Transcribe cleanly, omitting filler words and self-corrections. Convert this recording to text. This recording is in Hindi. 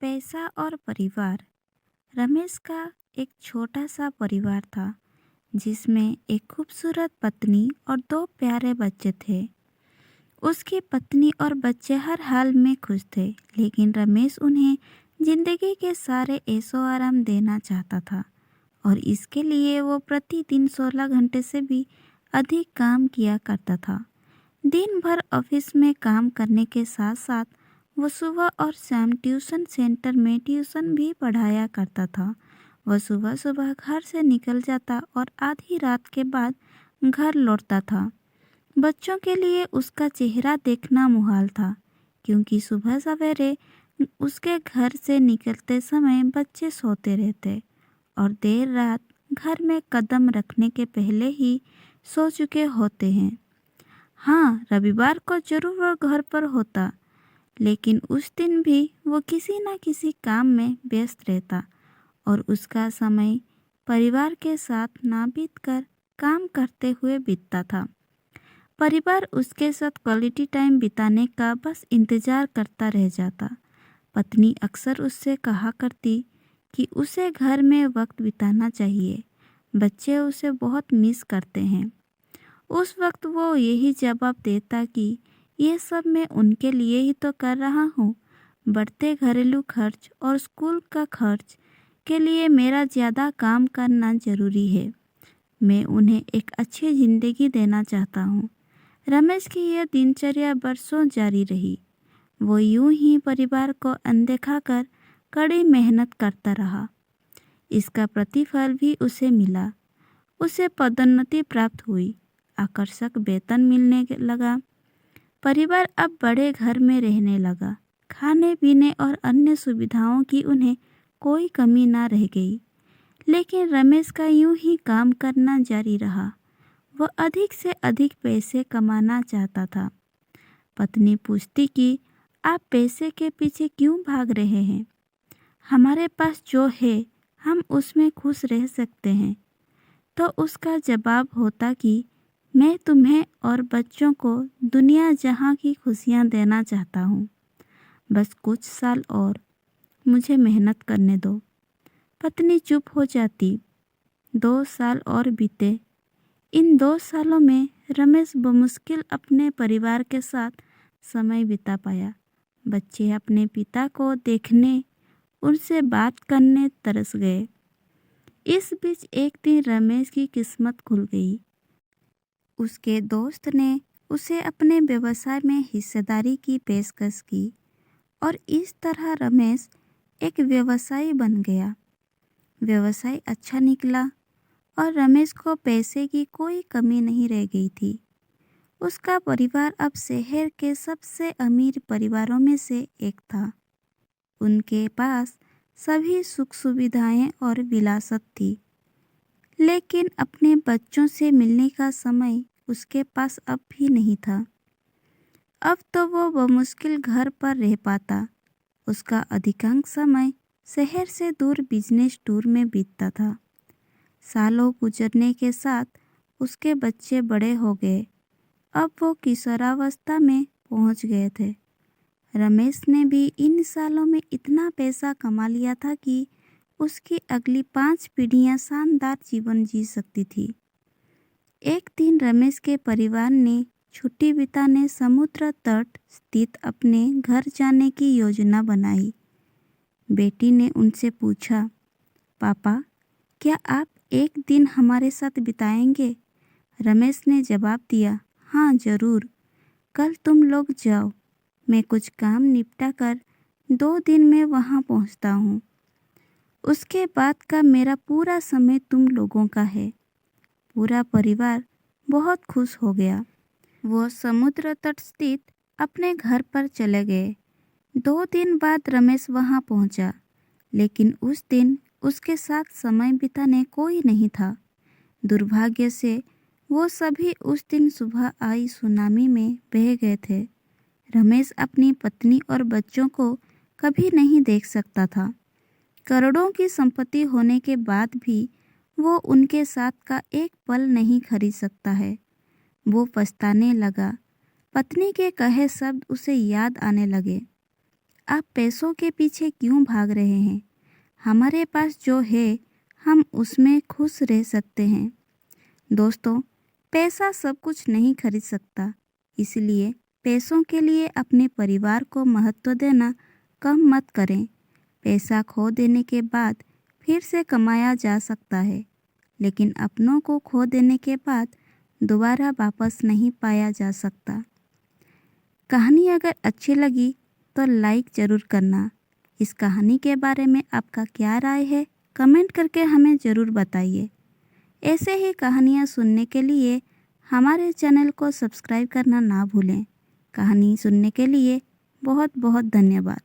पैसा और परिवार। रमेश का एक छोटा सा परिवार था जिसमें एक खूबसूरत पत्नी और दो प्यारे बच्चे थे। उसकी पत्नी और बच्चे हर हाल में खुश थे, लेकिन रमेश उन्हें जिंदगी के सारे ऐशो आराम देना चाहता था और इसके लिए वो प्रतिदिन 16 घंटे से भी अधिक काम किया करता था। दिन भर ऑफिस में काम करने के साथ साथ वो सुबह और शाम ट्यूशन सेंटर में ट्यूशन भी पढ़ाया करता था। वह सुबह सुबह घर से निकल जाता और आधी रात के बाद घर लौटता था। बच्चों के लिए उसका चेहरा देखना मुहाल था, क्योंकि सुबह सवेरे उसके घर से निकलते समय बच्चे सोते रहते और देर रात घर में कदम रखने के पहले ही सो चुके होते हैं। हाँ, रविवार को जरूर वो घर पर होता, लेकिन उस दिन भी वो किसी न किसी काम में व्यस्त रहता और उसका समय परिवार के साथ ना बीतकर काम करते हुए बीतता था। परिवार उसके साथ क्वालिटी टाइम बिताने का बस इंतजार करता रह जाता। पत्नी अक्सर उससे कहा करती कि उसे घर में वक्त बिताना चाहिए, बच्चे उसे बहुत मिस करते हैं। उस वक्त वो यही जवाब देता कि ये सब मैं उनके लिए ही तो कर रहा हूँ। बढ़ते घरेलू खर्च और स्कूल का खर्च के लिए मेरा ज़्यादा काम करना ज़रूरी है। मैं उन्हें एक अच्छी ज़िंदगी देना चाहता हूँ। रमेश की यह दिनचर्या बरसों जारी रही। वो यूं ही परिवार को अनदेखा कर कड़ी मेहनत करता रहा। इसका प्रतिफल भी उसे मिला। उसे पदोन्नति प्राप्त हुई, आकर्षक वेतन मिलने लगा। परिवार अब बड़े घर में रहने लगा। खाने पीने और अन्य सुविधाओं की उन्हें कोई कमी ना रह गई। लेकिन रमेश का यूं ही काम करना जारी रहा। वह अधिक से अधिक पैसे कमाना चाहता था। पत्नी पूछती कि आप पैसे के पीछे क्यों भाग रहे हैं? हमारे पास जो है हम उसमें खुश रह सकते हैं। तो उसका जवाब होता कि मैं तुम्हें और बच्चों को दुनिया जहां की खुशियां देना चाहता हूँ। बस कुछ साल और मुझे मेहनत करने दो। पत्नी चुप हो जाती। 2 साल और बीते। इन 2 सालों में रमेश बमुश्किल अपने परिवार के साथ समय बिता पाया। बच्चे अपने पिता को देखने, उनसे बात करने तरस गए। इस बीच एक दिन रमेश की किस्मत खुल गई। उसके दोस्त ने उसे अपने व्यवसाय में हिस्सेदारी की पेशकश की और इस तरह रमेश एक व्यवसायी बन गया। व्यवसाय अच्छा निकला और रमेश को पैसे की कोई कमी नहीं रह गई थी। उसका परिवार अब शहर के सबसे अमीर परिवारों में से एक था। उनके पास सभी सुख सुविधाएं और विलासत थी, लेकिन अपने बच्चों से मिलने का समय उसके पास अब भी नहीं था। अब तो वो बमुश्किल घर पर रह पाता। उसका अधिकांश समय शहर से दूर बिजनेस टूर में बीतता था। सालों गुजरने के साथ उसके बच्चे बड़े हो गए। अब वो किशोरावस्था में पहुंच गए थे। रमेश ने भी इन सालों में इतना पैसा कमा लिया था कि उसकी अगली 5 पीढ़ियां शानदार जीवन जी सकती थी। एक दिन रमेश के परिवार ने छुट्टी बिताने समुद्र तट स्थित अपने घर जाने की योजना बनाई। बेटी ने उनसे पूछा, पापा, क्या आप एक दिन हमारे साथ बिताएंगे? रमेश ने जवाब दिया, हाँ जरूर। कल तुम लोग जाओ, मैं कुछ काम निपटा कर 2 दिन में वहाँ पहुँचता हूँ। उसके बाद का मेरा पूरा समय तुम लोगों का है। पूरा परिवार बहुत खुश हो गया। वो समुद्र तट स्थित अपने घर पर चले गए। 2 दिन बाद रमेश वहाँ पहुँचा, लेकिन उस दिन उसके साथ समय बिताने कोई नहीं था। दुर्भाग्य से वो सभी उस दिन सुबह आई सुनामी में बह गए थे। रमेश अपनी पत्नी और बच्चों को कभी नहीं देख सकता था। करोड़ों की संपत्ति होने के बाद भी वो उनके साथ का एक पल नहीं खरीद सकता है। वो पछताने लगा। पत्नी के कहे शब्द उसे याद आने लगे। आप पैसों के पीछे क्यों भाग रहे हैं? हमारे पास जो है हम उसमें खुश रह सकते हैं। दोस्तों, पैसा सब कुछ नहीं खरीद सकता, इसलिए पैसों के लिए अपने परिवार को महत्व देना कम मत करें। पैसा खो देने के बाद फिर से कमाया जा सकता है, लेकिन अपनों को खो देने के बाद दोबारा वापस नहीं पाया जा सकता। कहानी अगर अच्छी लगी तो लाइक ज़रूर करना। इस कहानी के बारे में आपका क्या राय है, कमेंट करके हमें ज़रूर बताइए। ऐसे ही कहानियाँ सुनने के लिए हमारे चैनल को सब्सक्राइब करना ना भूलें। कहानी सुनने के लिए बहुत बहुत धन्यवाद।